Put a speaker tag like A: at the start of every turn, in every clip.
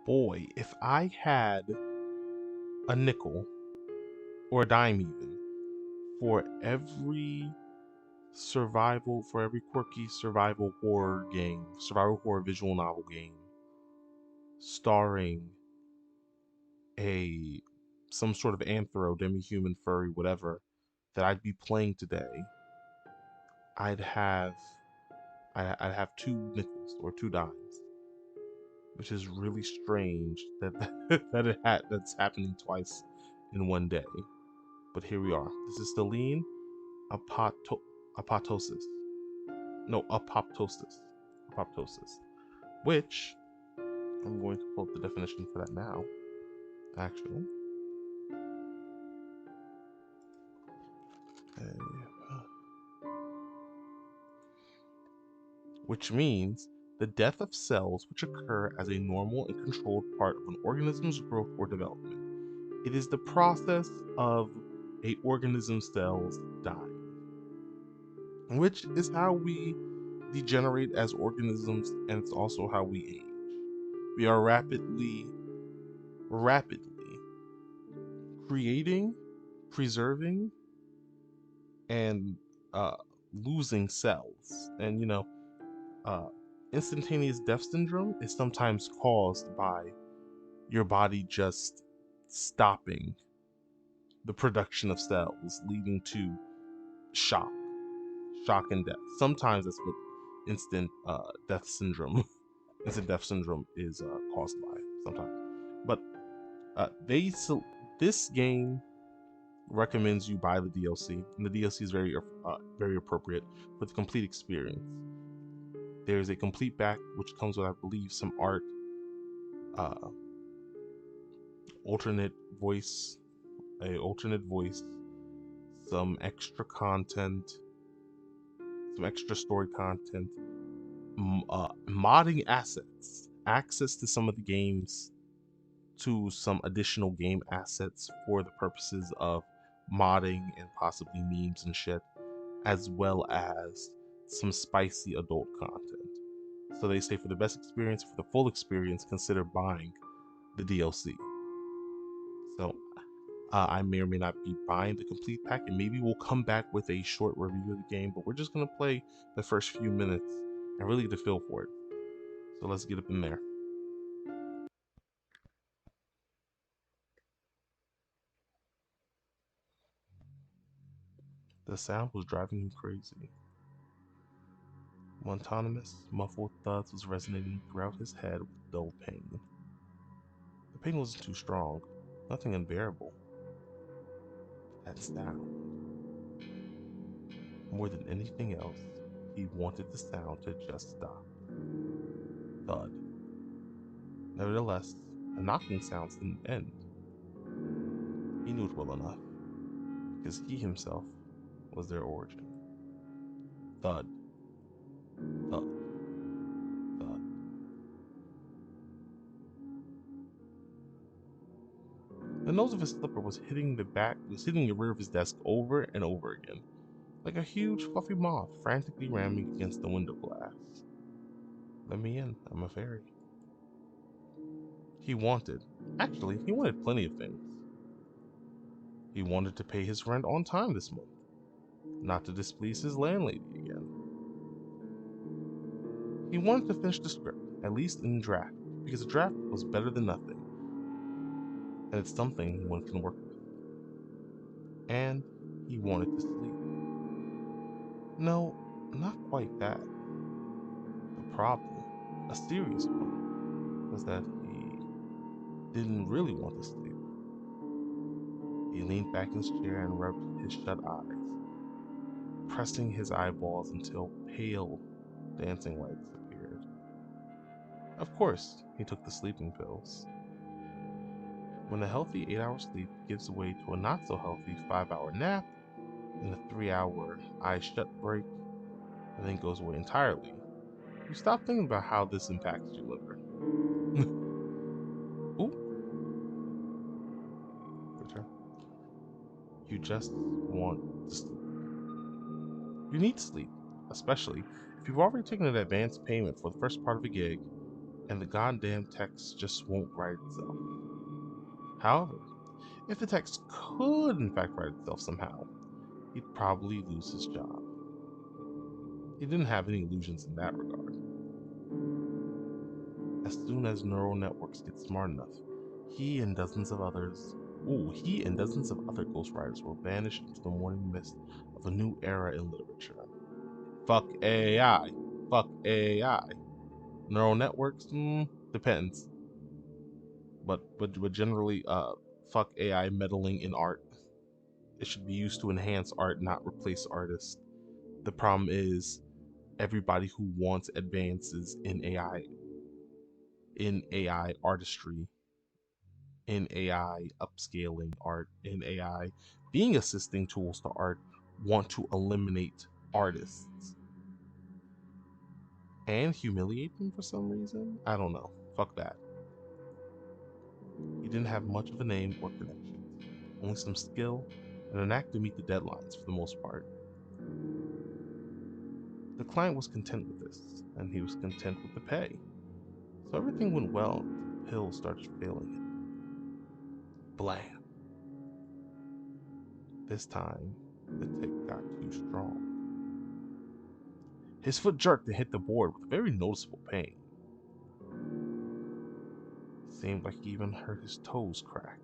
A: boy, if I had a nickel or a dime even for every quirky survival horror game, survival horror visual novel game starring a some sort of anthro, demi-human, furry, whatever that I'd be playing today, I'd have I'd have two nickels or two dimes, which is really strange that that's happening twice in one day. But here we are. This is Selene Apoptosis. No, Apoptosis. Which I'm going to pull up the definition for that now. Actually, which means the death of cells which occur as a normal and controlled part of an organism's growth or development. It is the process of a organism's cells dying, which is how we degenerate as organisms, and it's also how we age. We are rapidly creating, preserving, and losing cells. And uh, instantaneous death syndrome is sometimes caused by your body just stopping the production of cells, leading to shock, and death. Sometimes that's what instant death syndrome, instant death syndrome is caused by. Sometimes, but this game recommends you buy the DLC, and the DLC is very appropriate for the complete experience. There's a complete pack which comes with, I believe, some art, uh, alternate voice, some extra content, some extra story content, modding assets, access to some of the games, to some additional game assets for the purposes of modding and possibly memes and shit, as well as some spicy adult content. So they say for the best experience, for the full experience, consider buying the DLC. So I may or may not be buying the complete pack, and maybe we'll come back with a short review of the game, but we're just going to play the first few minutes and really get a feel for it. So let's get up in there. The sound was driving him crazy. Monotonous, muffled thuds was resonating throughout his head with dull pain. The pain wasn't too strong, nothing unbearable. That sound. More than anything else, he wanted the sound to just stop. Thud. Nevertheless, the knocking sounds didn't end. He knew it well enough, because he himself was their origin. Thud. Thud. Thud. The nose of his slipper was hitting the rear of his desk over and over again, like a huge fluffy moth frantically ramming against the window glass. Let me in, I'm a fairy. He wanted plenty of things. He wanted to pay his rent on time this month, not to displease his landlady again. He wanted to finish the script, at least in draft, because a draft was better than nothing, and it's something one can work with. And he wanted to sleep. No, not quite that. The problem, a serious one, was that he didn't really want to sleep. He leaned back in his chair and rubbed his shut eyes, pressing his eyeballs until pale, dancing lights appeared. Of course, he took the sleeping pills. When a healthy 8-hour sleep gives way to a not-so-healthy 5-hour nap, and a 3-hour eye shut break, and then goes away entirely, you stop thinking about how this impacts your liver. Ooh. Return. You just want to sleep. You need sleep, especially if you've already taken an advance payment for the first part of a gig, and the goddamn text just won't write itself. However, if the text could in fact write itself somehow, he'd probably lose his job. He didn't have any illusions in that regard. As soon as neural networks get smart enough, he and dozens of other ghostwriters will vanish into the morning mist of a new era in literature. Fuck AI. Fuck AI. Neural networks? Depends. But generally, fuck AI meddling in art. It should be used to enhance art, not replace artists. The problem is everybody who wants advances in AI artistry, in AI upscaling art, in AI being assisting tools to art, want to eliminate artists and humiliate them for some reason. I don't know. Fuck that. He didn't have much of a name or connections, only some skill and a knack to meet the deadlines for the most part. The client was content with this, and he was content with the pay. So everything went well until the pills started failing him. Blam. This time, the tick got too strong. His foot jerked and hit the board with very noticeable pain. It seemed like he even heard his toes crack.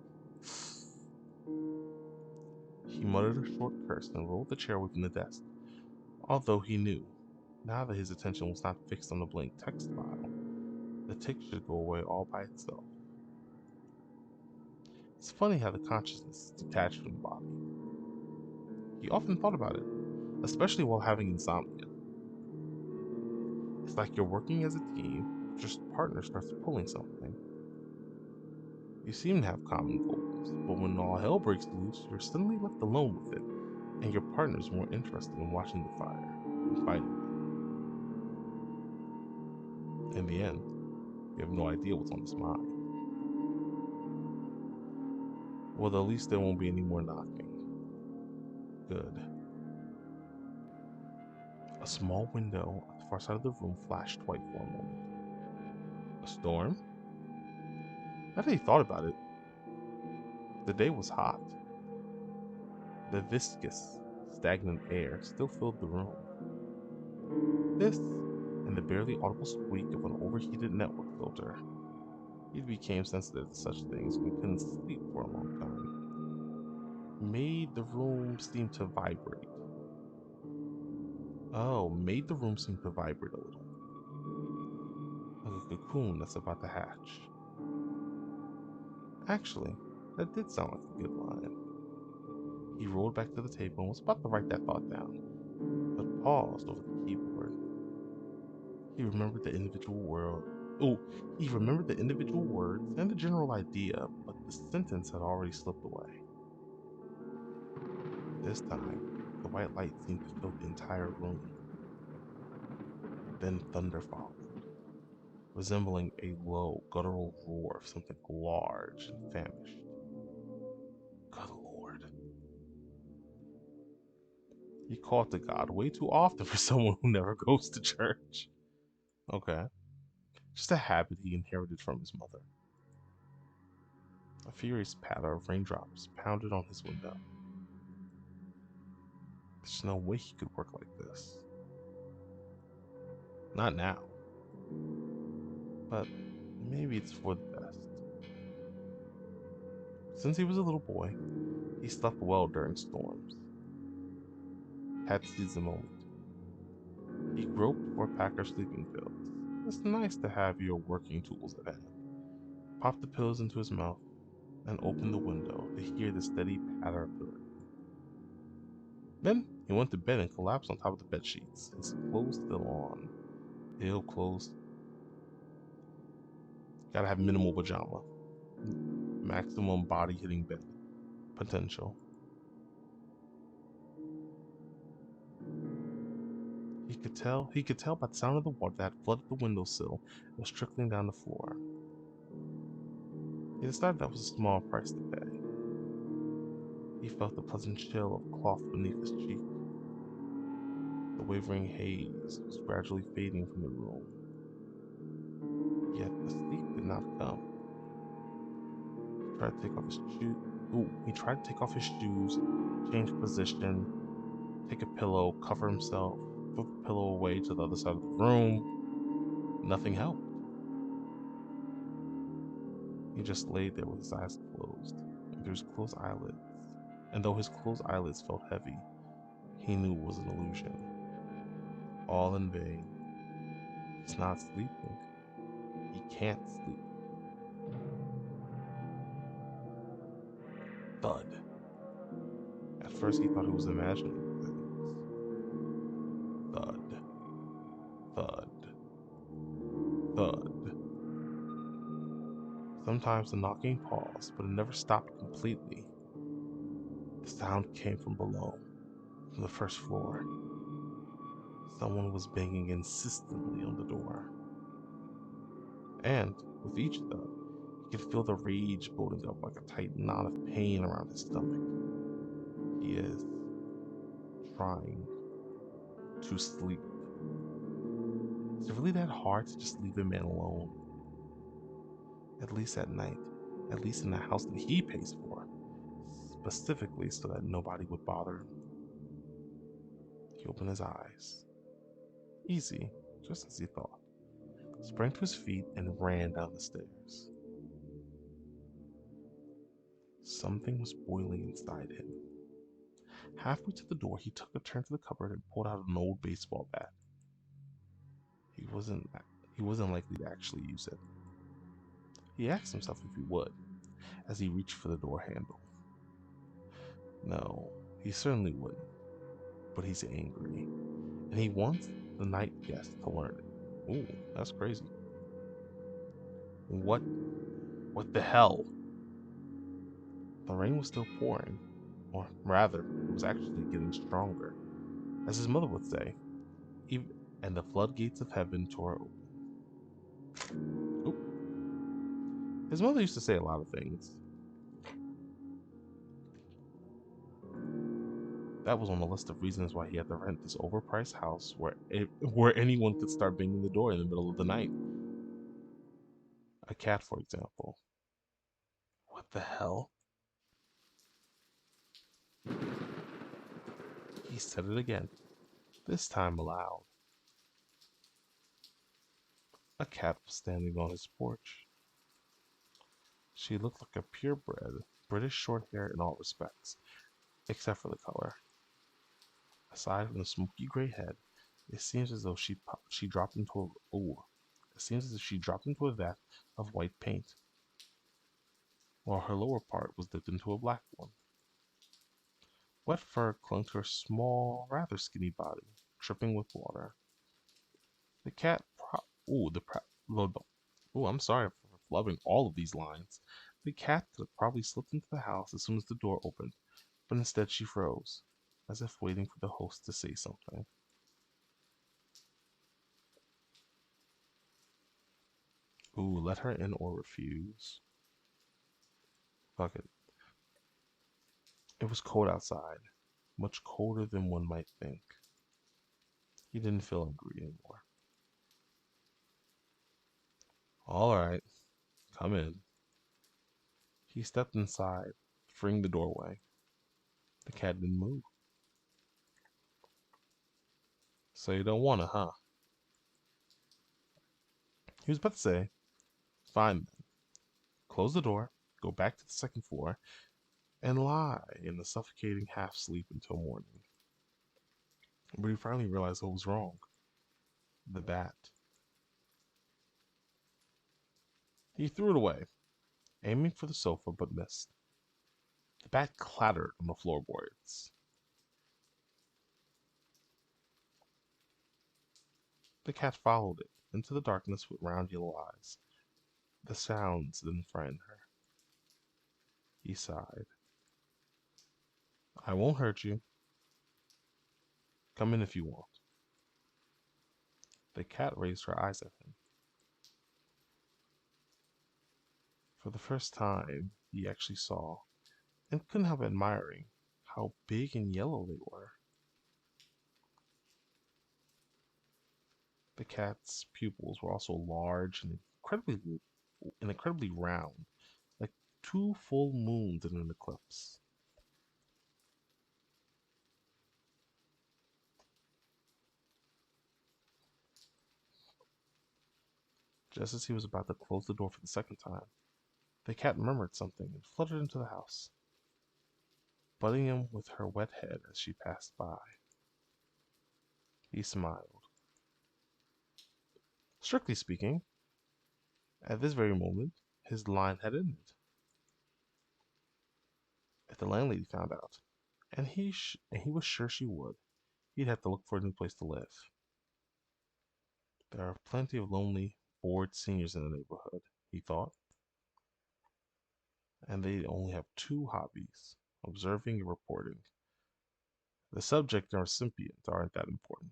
A: He muttered a short curse and rolled the chair away from the desk, although he knew, now that his attention was not fixed on the blank text file, the tick should go away all by itself. It's funny how the consciousness is detached from the body. He often thought about it, especially while having insomnia. It's like you're working as a team, but your partner starts pulling something. You seem to have common goals, but when all hell breaks loose, you're suddenly left alone with it, and your partner's more interested in watching the fire than fighting it. In the end, you have no idea what's on his mind. Well, at least there won't be any more knocking. Good. A small window at the far side of the room flashed white for a moment. A storm? Now that he thought about it, the day was hot. The viscous, stagnant air still filled the room. This, and the barely audible squeak of an overheated network filter. He became sensitive to such things and couldn't sleep for a long time. Made the room seem to vibrate. Made the room seem to vibrate a little. Like a cocoon that's about to hatch. Actually, that did sound like a good line. He rolled back to the table and was about to write that thought down, but paused over the keyboard. He remembered the individual words and the general idea, but the sentence had already slipped away. This time, the white light seemed to fill the entire room. Then thunder followed, resembling a low, guttural roar of something large and famished. Good Lord. He called to God way too often for someone who never goes to church. Okay. Just a habit he inherited from his mother. A furious patter of raindrops pounded on his window. There's no way he could work like this. Not now. But maybe it's for the best. Since he was a little boy, he slept well during storms. Had to seize the moment. He groped for Packer's sleeping pills. It's nice to have your working tools at hand. Popped the pills into his mouth and opened the window to hear the steady patter of the rain. Then he went to bed and collapsed on top of the bed sheets, his clothes still on. Ill clothes. Gotta have minimal pajama. Maximum body hitting bed potential. He could tell by the sound of the water that flooded the windowsill and was trickling down the floor. He decided that was a small price to pay. He felt the pleasant chill of cloth beneath his cheek. The wavering haze was gradually fading from the room. Yet the sleep did not come. He tried to take off his shoes. He tried to take off his shoes, change position, take a pillow, cover himself, put the pillow away to the other side of the room. Nothing helped. He just laid there with his eyes closed, through his closed eyelids. And though his closed eyelids felt heavy, he knew it was an illusion. All in vain. He's not sleeping. He can't sleep. Thud. At first he thought he was imagining things. Thud. Thud. Thud. Sometimes the knocking paused, but it never stopped completely. The sound came from below, from the first floor. Someone was banging insistently on the door. And with each thud, he could feel the rage building up like a tight knot of pain around his stomach. He is trying to sleep. Is it really that hard to just leave a man alone? At least at night, at least in the house that he pays for, specifically so that nobody would bother him. He opened his eyes. Easy, just as he thought. Sprang to his feet and ran down the stairs. Something was boiling inside him. Halfway to the door, he took a turn to the cupboard and pulled out an old baseball bat. He wasn't likely to actually use it. He asked himself if he would, as he reached for the door handle. No, he certainly wouldn't. But he's angry, and he wants the night guest to learn it. Ooh, that's crazy. What the hell? The rain was still pouring, or rather, it was actually getting stronger, as his mother would say, and the floodgates of heaven tore open. Ooh. His mother used to say a lot of things. That was on the list of reasons why he had to rent this overpriced house where anyone could start banging the door in the middle of the night. A cat, for example. What the hell? He said it again, this time aloud. A cat was standing on his porch. She looked like a purebred British Shorthair in all respects, except for the color. Aside from the smoky gray head, it seems as though she dropped into a vat of white paint, while her lower part was dipped into a black one. Wet fur clung to her small, rather skinny body, dripping with water. The cat I'm sorry for flubbing all of these lines. The cat could have probably slipped into the house as soon as the door opened, but instead she froze, as if waiting for the host to say something. Let her in or refuse. Fuck it. It was cold outside, much colder than one might think. He didn't feel angry anymore. All right, come in. He stepped inside, freeing the doorway. The cat didn't move. So you don't want to, huh? He was about to say, fine then. Close the door, go back to the second floor, and lie in the suffocating half-sleep until morning. But he finally realized what was wrong. The bat. He threw it away, aiming for the sofa, but missed. The bat clattered on the floorboards. The cat followed it into the darkness with round yellow eyes. The sounds didn't frighten her. He sighed. I won't hurt you. Come in if you want. The cat raised her eyes at him. For the first time, he actually saw, and couldn't help admiring, how big and yellow they were. The cat's pupils were also large and incredibly round, like two full moons in an eclipse. Just as he was about to close the door for the second time, the cat murmured something and fluttered into the house, butting him with her wet head as she passed by. He smiled. Strictly speaking, at this very moment, his line had ended. If the landlady found out, and he was sure she would, he'd have to look for a new place to live. There are plenty of lonely, bored seniors in the neighborhood, he thought, and they only have two hobbies: observing and reporting. The subject and recipient aren't that important.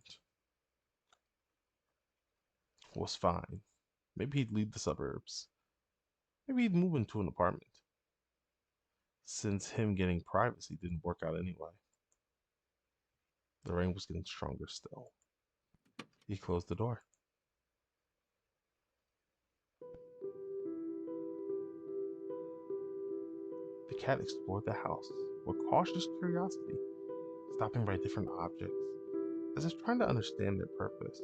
A: Was fine. Maybe he'd leave the suburbs. Maybe he'd move into an apartment, since him getting privacy didn't work out anyway. The rain was getting stronger still. He closed the door. The cat explored the house with cautious curiosity, stopping by different objects, as if trying to understand their purpose.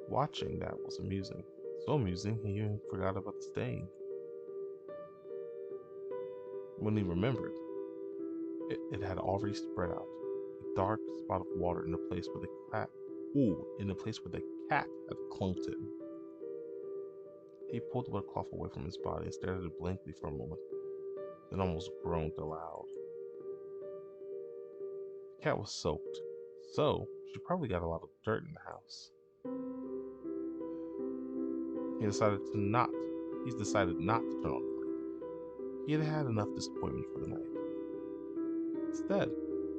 A: Watching that was amusing. So amusing, he even forgot about the stain. When he remembered, it had already spread out, a dark spot of water in the place where the cat had clunked in. He pulled the wet cloth away from his body and stared at it blankly for a moment, then almost groaned aloud. The cat was soaked, so she probably got a lot of dirt in the house. He's decided not to turn on the light. He had had enough disappointment for the night. Instead,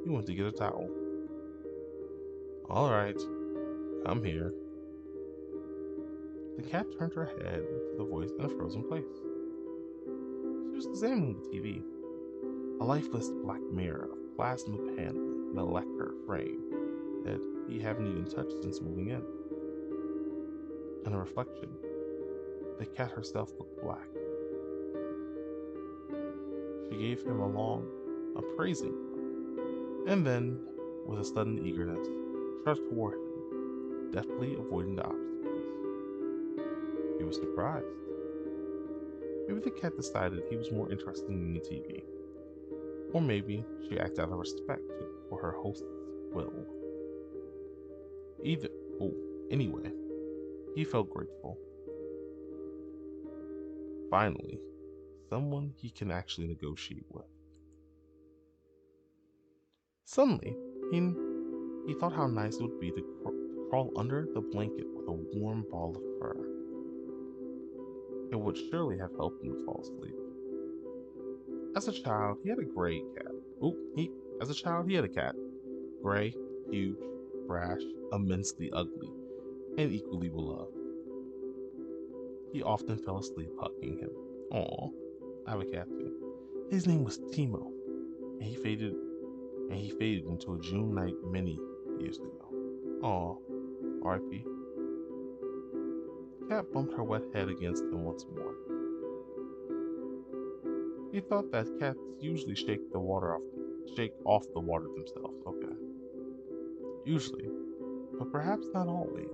A: he went to get a towel. All right, come here. The cat turned her head to the voice in a frozen place. She was examining the TV, a lifeless black mirror of plasma panel in a lacquer frame that he hadn't even touched since moving in. In a reflection, the cat herself looked black. She gave him a long, appraising look, and then, with a sudden eagerness, trudged toward him, deftly avoiding the obstacles. He was surprised. Maybe the cat decided he was more interesting than the TV. Or maybe she acted out of respect for her host's will. Anyway, he felt grateful. Finally, someone he can actually negotiate with. Suddenly, he thought how nice it would be to crawl under the blanket with a warm ball of fur. It would surely have helped him to fall asleep. As a child, he had a gray cat. As a child, he had a cat. Gray, huge, brash, immensely ugly, and equally beloved. He often fell asleep hugging him. Aw, I have a cat too. His name was Timo, and he faded into a June night many years ago. Aw, R.I.P. The cat bumped her wet head against him once more. He thought that cats usually shake off the water themselves. Okay. Usually, but perhaps not always.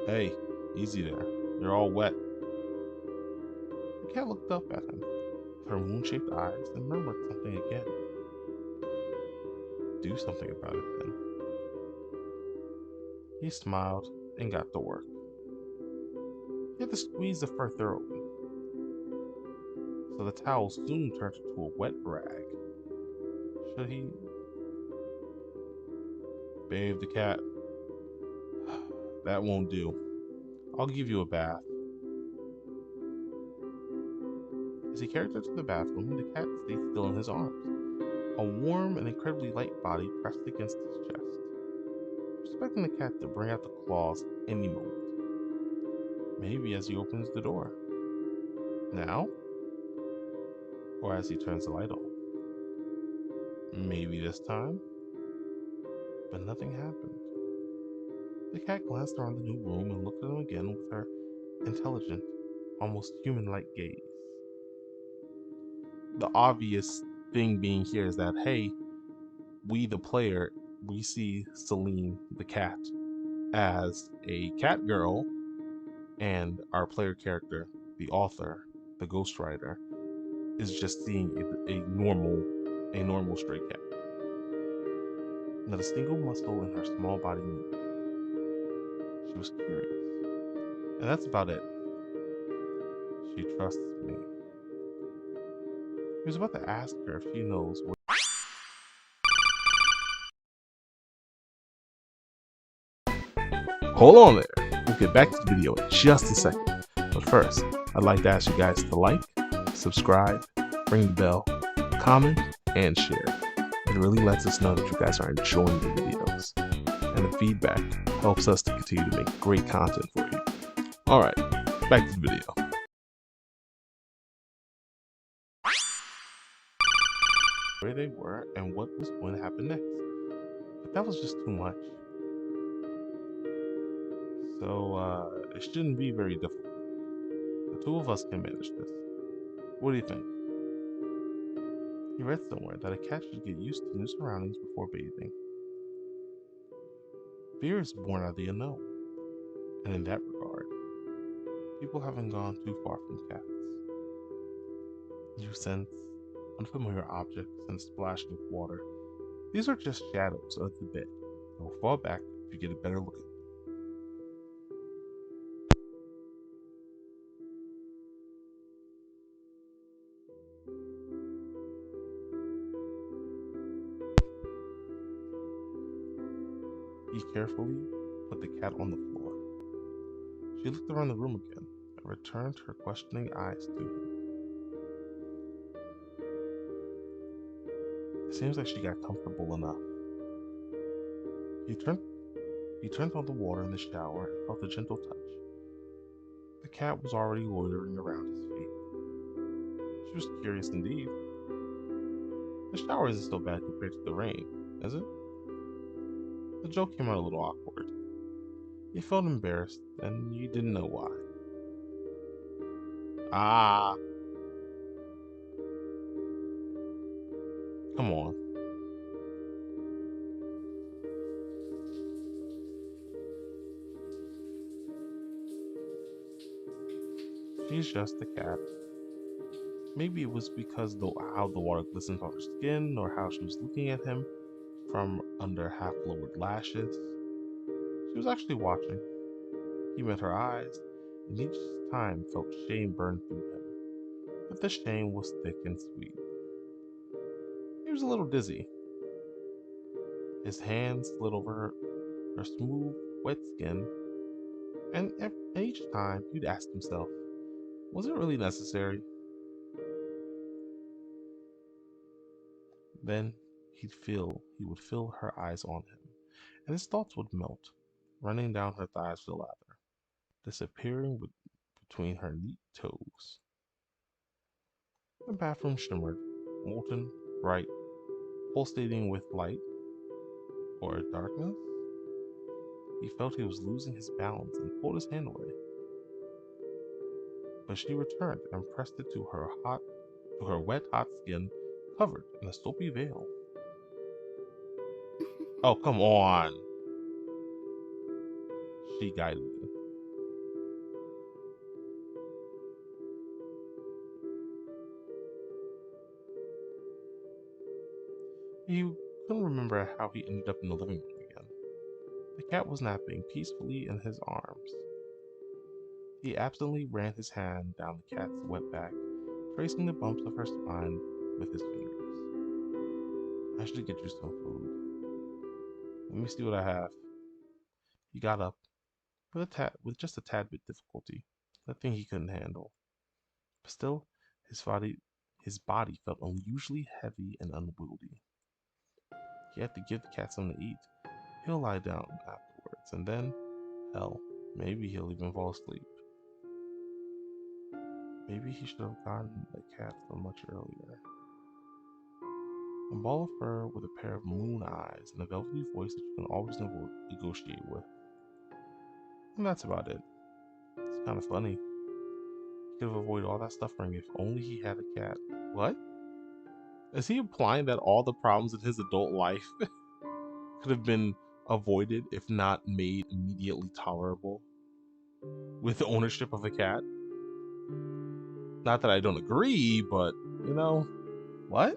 A: Hey, easy there. You're all wet. The cat looked up at him with her moon-shaped eyes and murmured something again. Do something about it then. He smiled and got to work. He had to squeeze the fur thoroughly, so the towel soon turned into a wet rag. Should he bathe the cat? That won't do. I'll give you a bath. As he carried her to the bathroom, the cat stayed still in his arms, a warm and incredibly light body pressed against his chest, expecting the cat to bring out the claws any moment. Maybe as he opens the door. Now? Or as he turns the light on. Maybe this time? But nothing happened. The cat glanced around the new room and looked at him again with her intelligent, almost human-like gaze. The obvious thing being here is that, hey, we the player, we see Selene the cat as a cat girl, and our player character, the author, the ghostwriter, is just seeing a normal stray cat. Not a single muscle in her small body moved. She was curious. And that's about it. She trusts me. He was about to ask her if she knows where. Hold on there. We'll get back to the video in just a second. But first, I'd like to ask you guys to like, subscribe, ring the bell, comment, and share. It really lets us know that you guys are enjoying the videos. And the feedback helps us to continue to make great content for you. Alright, back to the video. Where they were and what was going to happen next. But that was just too much. So, it shouldn't be very difficult. The two of us can manage this. What do you think? He read somewhere that a cat should get used to new surroundings before bathing. Fear is born out of the unknown, and in that regard, people haven't gone too far from cats. You sense unfamiliar objects and splashing of water. These are just shadows of the bed. They'll fall back if you get a better look at them. He carefully put the cat on the floor. She looked around the room again and returned her questioning eyes to him. It seems like she got comfortable enough. He turned on the water in the shower and felt a gentle touch. The cat was already loitering around his feet. She was curious indeed. The shower isn't so bad compared to the rain, is it? The joke came out a little awkward. He felt embarrassed, and he didn't know why. Ah! Come on. She's just a cat. Maybe it was because how the water glistened on her skin, or how she was looking at him from under half-lowered lashes. She was actually watching. He met her eyes, and each time felt shame burn through him. But the shame was thick and sweet. He was a little dizzy. His hands slid over her smooth, wet skin, and each time he'd ask himself, was it really necessary? Then he would feel her eyes on him, and his thoughts would melt, running down her thighs to the lather, disappearing between her neat toes. The bathroom shimmered, molten, bright, pulsating with light or darkness. He felt he was losing his balance and pulled his hand away. But she returned and pressed it to her wet, hot skin, covered in a soapy veil. Oh, come on! She guided it. He couldn't remember how he ended up in the living room again. The cat was napping peacefully in his arms. He absently ran his hand down the cat's wet back, tracing the bumps of her spine with his fingers. I should get you some food. Let me see what I have. He got up, with just a tad bit difficulty, nothing he couldn't handle. But still, his body felt unusually heavy and unwieldy. He had to give the cat something to eat. He'll lie down afterwards, and then, hell, maybe he'll even fall asleep. Maybe he should have gotten the cat some much earlier. A ball of fur with a pair of moon eyes and a velvety voice that you can always negotiate with. And that's about it. It's kind of funny. He could have avoided all that suffering if only he had a cat. What? Is he implying that all the problems in his adult life could have been avoided if not made immediately tolerable with the ownership of a cat? Not that I don't agree, but you know, what?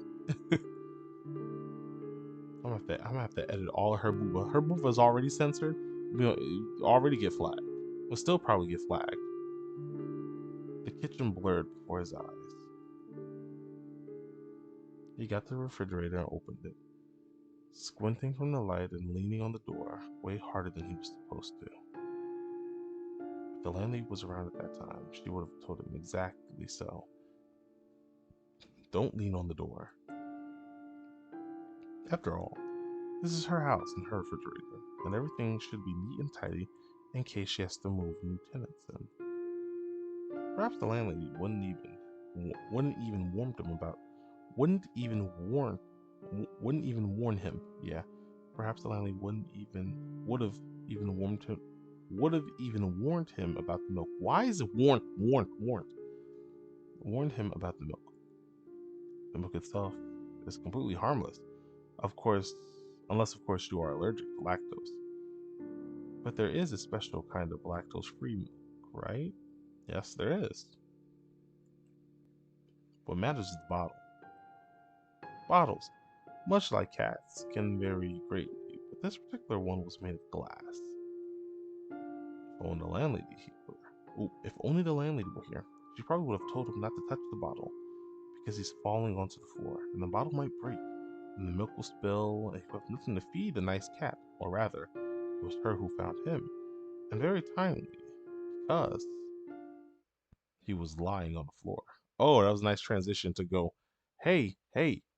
A: I'm gonna have to edit all of her booba. Her booba is already censored. Already get flagged. Will still probably get flagged. The kitchen blurred before his eyes. He got to the refrigerator and opened it, squinting from the light and leaning on the door way harder than he was supposed to. If the landlady was around at that time, she would have told him exactly so. Don't lean on the door. After all, this is her house and her refrigerator, and everything should be neat and tidy in case she has to move new tenants in. Perhaps the landlady wouldn't even warn him. Yeah, perhaps the landlady would have even warned him about the milk. Why is it warned? Warned him about the milk. The milk itself is completely harmless, of course, unless of course you are allergic to lactose. But there is a special kind of lactose-free milk, right? Yes, there is. What matters is the bottle. Bottles, much like cats, can vary greatly, but this particular one was made of glass. If only the landlady were here, she probably would have told him not to touch the bottle because he's falling onto the floor, and the bottle might break, and the milk will spill, and he would have nothing to feed the nice cat, or rather, it was her who found him, and very timely, because he was lying on the floor. Oh, that was a nice transition to go, hey,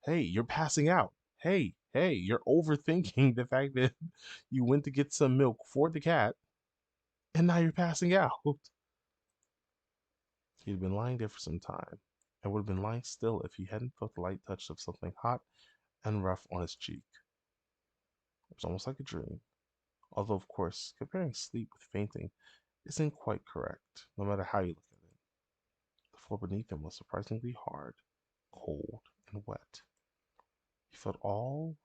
A: you're passing out. Hey, you're overthinking the fact that you went to get some milk for the cat, and now you're passing out. He'd been lying there for some time, and would have been lying still if he hadn't felt the light touch of something hot and rough on his cheek. It was almost like a dream, although, of course, comparing sleep with fainting isn't quite correct, no matter how you look at it. The floor beneath him was surprisingly hard, cold, and wet. He felt all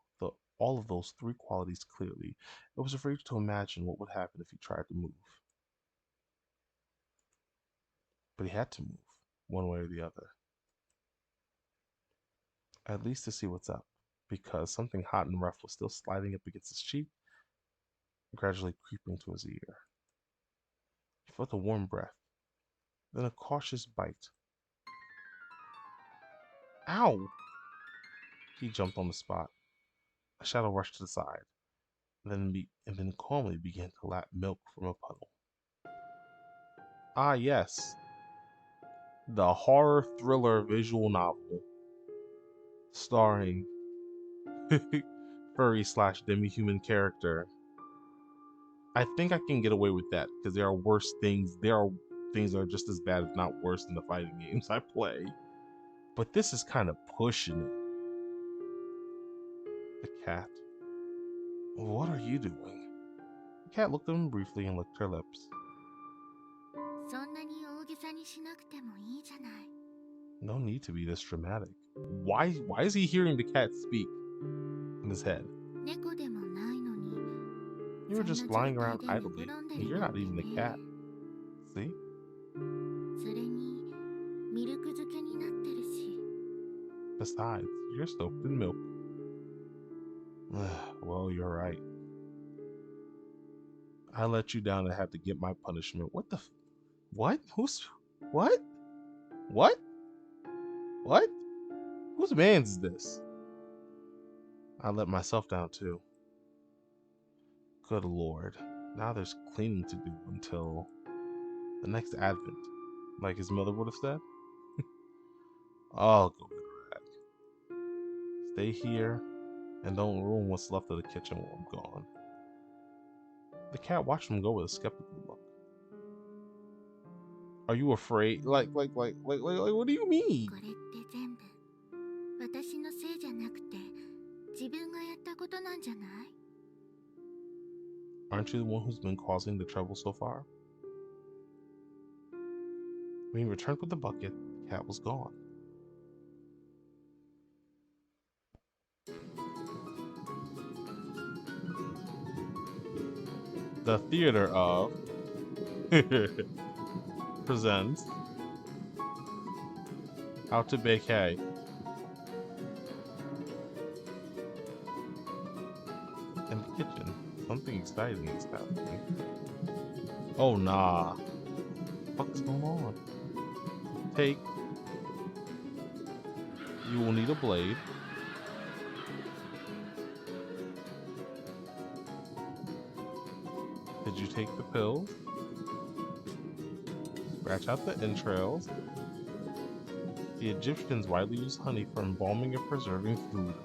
A: of those three qualities clearly. It was afraid to imagine what would happen if he tried to move. But he had to move, one way or the other. At least to see what's up, because something hot and rough was still sliding up against his cheek, gradually creeping to his ear. He felt a warm breath, then a cautious bite. Ow! He jumped on the spot. A shadow rushed to the side, and then calmly began to lap milk from a puddle. Ah, yes, the horror thriller visual novel starring furry slash demi-human character. I think I can get away with that because there are worse things. There are things that are just as bad, if not worse, than the fighting games I play. But this is kind of pushing it. The cat. What are you doing? The cat looked at him briefly and licked her lips. No need to be this dramatic. Why is he hearing the cat speak in his head? You were just lying around idly, and you're not even a cat. See? Besides, you're soaked in milk. Well, you're right. I let you down and had to get my punishment. What the? What? What? What? What? Whose man's is this? I let myself down too. Good lord. Now there's cleaning to do until the next advent, like his mother would have said. I'll go get a rag. Stay here and don't ruin what's left of the kitchen while I'm gone. The cat watched him go with a skeptical look. Are you afraid? Like, what do you mean? Aren't you the one who's been causing the trouble so far? When he returned with the bucket, the cat was gone. The Theater of presents How to Bake Hay. In the kitchen, something exciting is happening. Oh nah. What the fuck is going on? Take. You will need a blade. Did you take the pills? Scratch out the entrails. The Egyptians widely used honey for embalming and preserving food.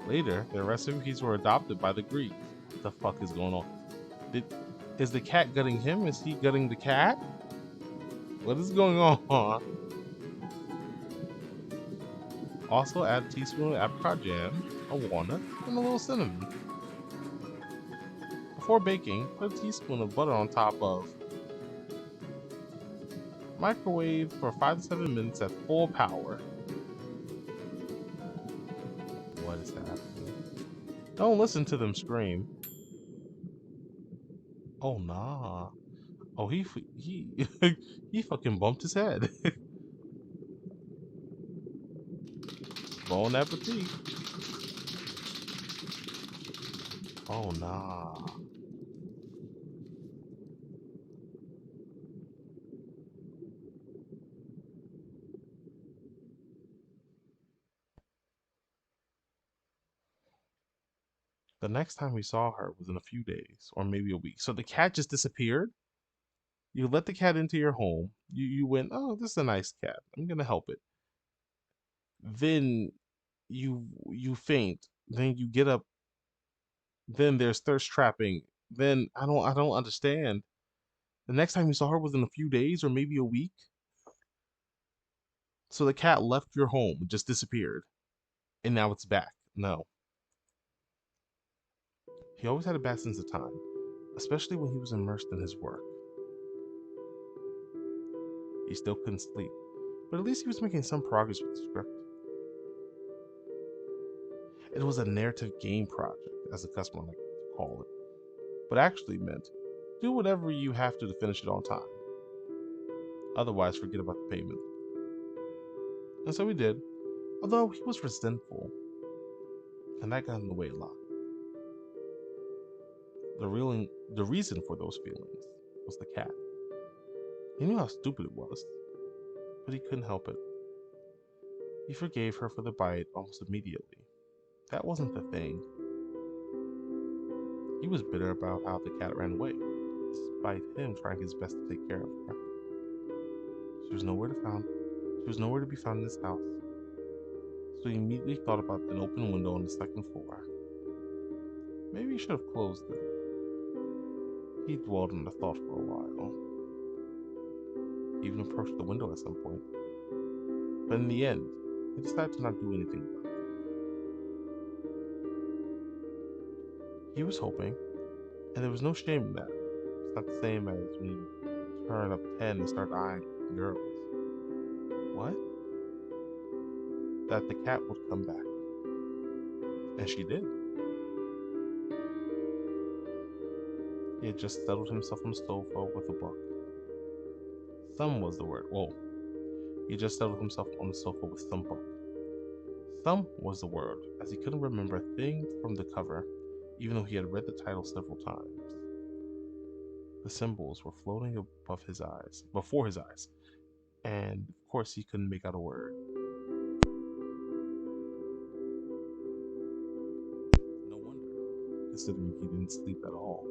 A: Later, their recipes were adopted by the Greeks. What the fuck is going on? Is the cat gutting him? Is he gutting the cat? What is going on? Also add a teaspoon of apricot jam, a walnut, and a little cinnamon. Before baking, put a teaspoon of butter on top of. Microwave for 5 to 7 minutes at full power. What is happening? Don't listen to them scream. Oh nah. Oh he he fucking bumped his head. Bon appetit. Oh nah. The next time we saw her was in a few days, or maybe a week. So the cat just disappeared? You let the cat into your home. You went, oh, this is a nice cat. I'm gonna help it. Then you faint. Then you get up. Then there's thirst trapping. Then I don't understand. The next time you saw her was in a few days or maybe a week. So the cat left your home, just disappeared, and now it's back. No. He always had a bad sense of time, especially when he was immersed in his work. He still couldn't sleep, but at least he was making some progress with the script. It was a narrative game project, as the customer liked to call it, but actually meant do whatever you have to finish it on time. Otherwise, forget about the payment. And so he did, although he was resentful, and that got in the way a lot. The reason for those feelings was the cat. He knew how stupid it was, but he couldn't help it. He forgave her for the bite almost immediately. That wasn't the thing. He was bitter about how the cat ran away, despite him trying his best to take care of her. She was nowhere to be found in his house. So he immediately thought about an open window on the second floor. Maybe he should have closed it. He dwelled on the thought for a while. He even approached the window at some point. But in the end, he decided to not do anything about it. He was hoping, and there was no shame in that. It's not the same as when you turn up 10 and start eyeing girls. What? That the cat would come back. And she did. He had just settled himself on the sofa with a book. Some was the word. Whoa. He had just settled himself on the sofa with some book. Some was the word, as he couldn't remember a thing from the cover, even though he had read the title several times. The symbols were floating before his eyes, and of course he couldn't make out a word. No wonder, considering he didn't sleep at all.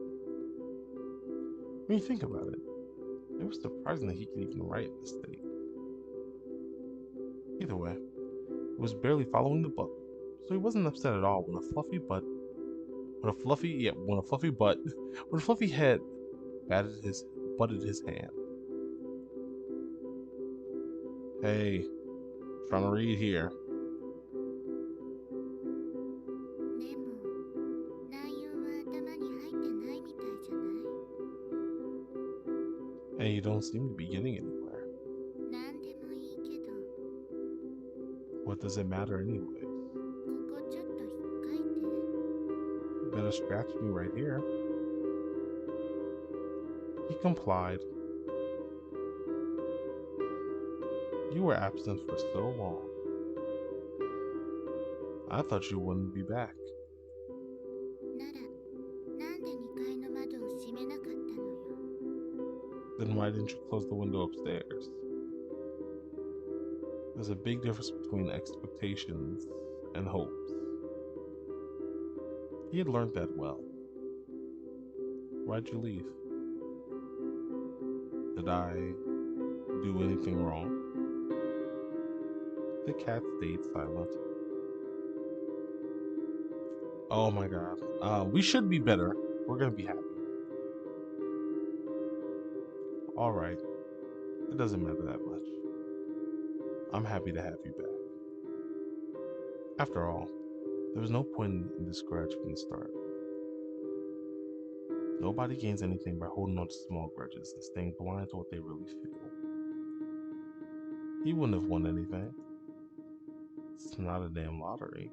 A: When you think about it, it was surprising that he could even write in this state. Either way, he was barely following the book, so he wasn't upset at all when a fluffy head butted his hand. Hey, trying to read here. And you don't seem to be getting anywhere. What does it matter anyways? You better scratch me right here. He complied. You were absent for so long. I thought you wouldn't be back. Then why didn't you close the window upstairs? There's a big difference between expectations and hopes. He had learned that well. Why'd you leave? Did I do anything wrong? The cat stayed silent. Oh my god. We should be better. We're gonna be happy. Alright. It doesn't matter that much. I'm happy to have you back. After all, there was no point in this grudge from the start. Nobody gains anything by holding on to small grudges and staying blind to what they really feel. He wouldn't have won anything. It's not a damn lottery.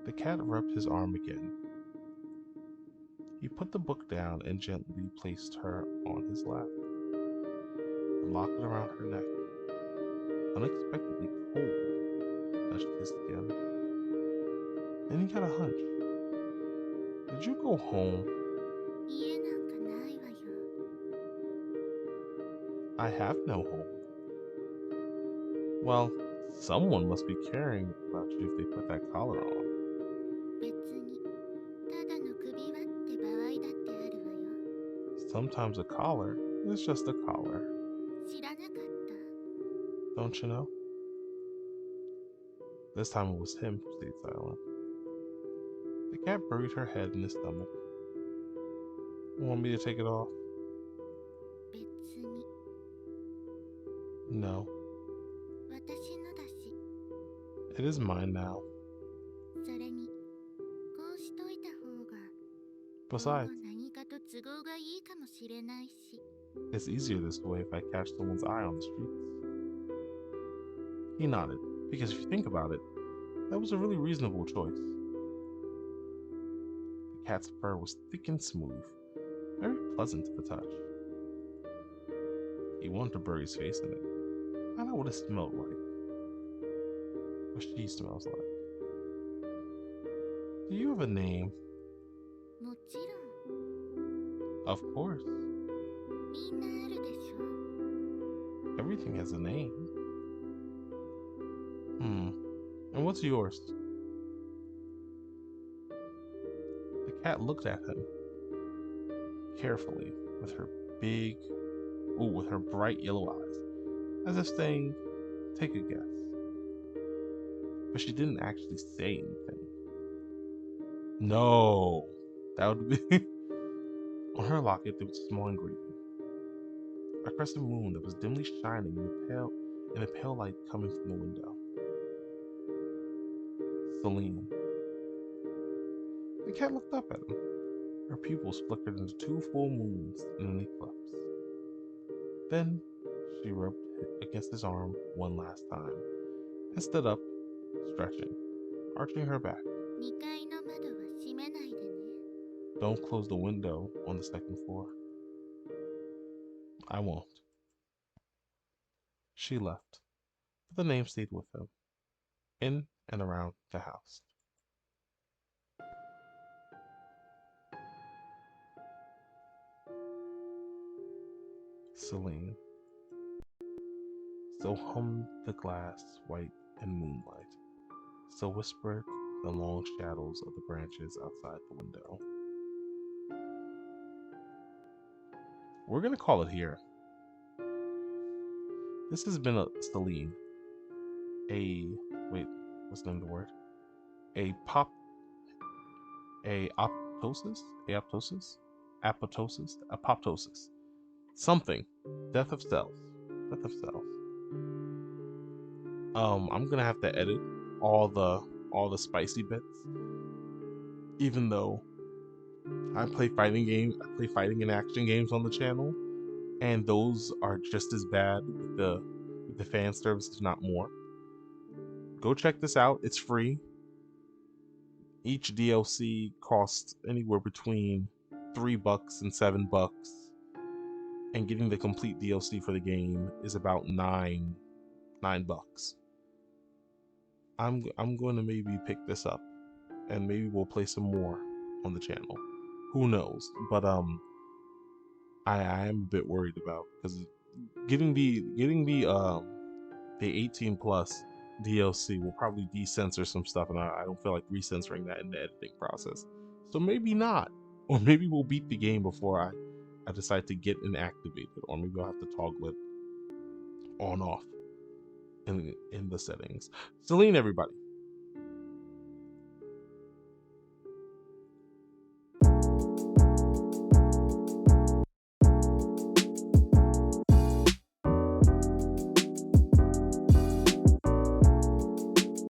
A: The cat rubbed his arm again. He put the book down and gently placed her on his lap, locked it around her neck. Unexpectedly cold touched his skin. Then he got a hunch. Did you go home? I have no home. Well, someone must be caring about you if they put that collar on. Sometimes a collar is just a collar. Don't you know? This time it was him who stayed silent. The cat buried her head in his stomach. You want me to take it off? No. It is mine now. Besides, it's easier this way if I catch someone's eye on the streets. He nodded, because if you think about it, that was a really reasonable choice. The cat's fur was thick and smooth, very pleasant to the touch. He wanted to bury his face in it, find out what it smelled like. What she smells like. Do you have a name? Of course. Everything has a name. And what's yours? The cat looked at him carefully with her bright yellow eyes, as if saying, take a guess. But she didn't actually say anything. No, that would be... On her locket, there was a small engraving. A crescent moon that was dimly shining in the pale light coming from the window. Selene. The cat looked up at him. Her pupils flickered into 2 full moons in an eclipse. Then she rubbed against his arm one last time and stood up, stretching, arching her back. Don't close the window on the 2nd floor. I won't. She left, but the name stayed with him, in and around the house. Selene. So hummed the glass white in moonlight. So whispered the long shadows of the branches outside the window. We're gonna call it here. This has been Selene. What's the name of the word? Apoptosis. Something. Death of cells. I'm gonna have to edit all the spicy bits, even though I play fighting games. I play fighting and action games on the channel, and those are just as bad with the fan service, if not more. Go check this out. It's free. Each DLC costs anywhere between $3 and $7, and getting the complete DLC for the game is about $9. I'm going to maybe pick this up, and maybe we'll play some more on the channel. Who knows? But I am a bit worried about, because getting the 18 plus DLC will probably decensor some stuff, and I don't feel like recensoring that in the editing process. So maybe not, or maybe we'll beat the game before I decide to get it activated, or maybe I'll have to toggle it on off in the settings. Selene, everybody,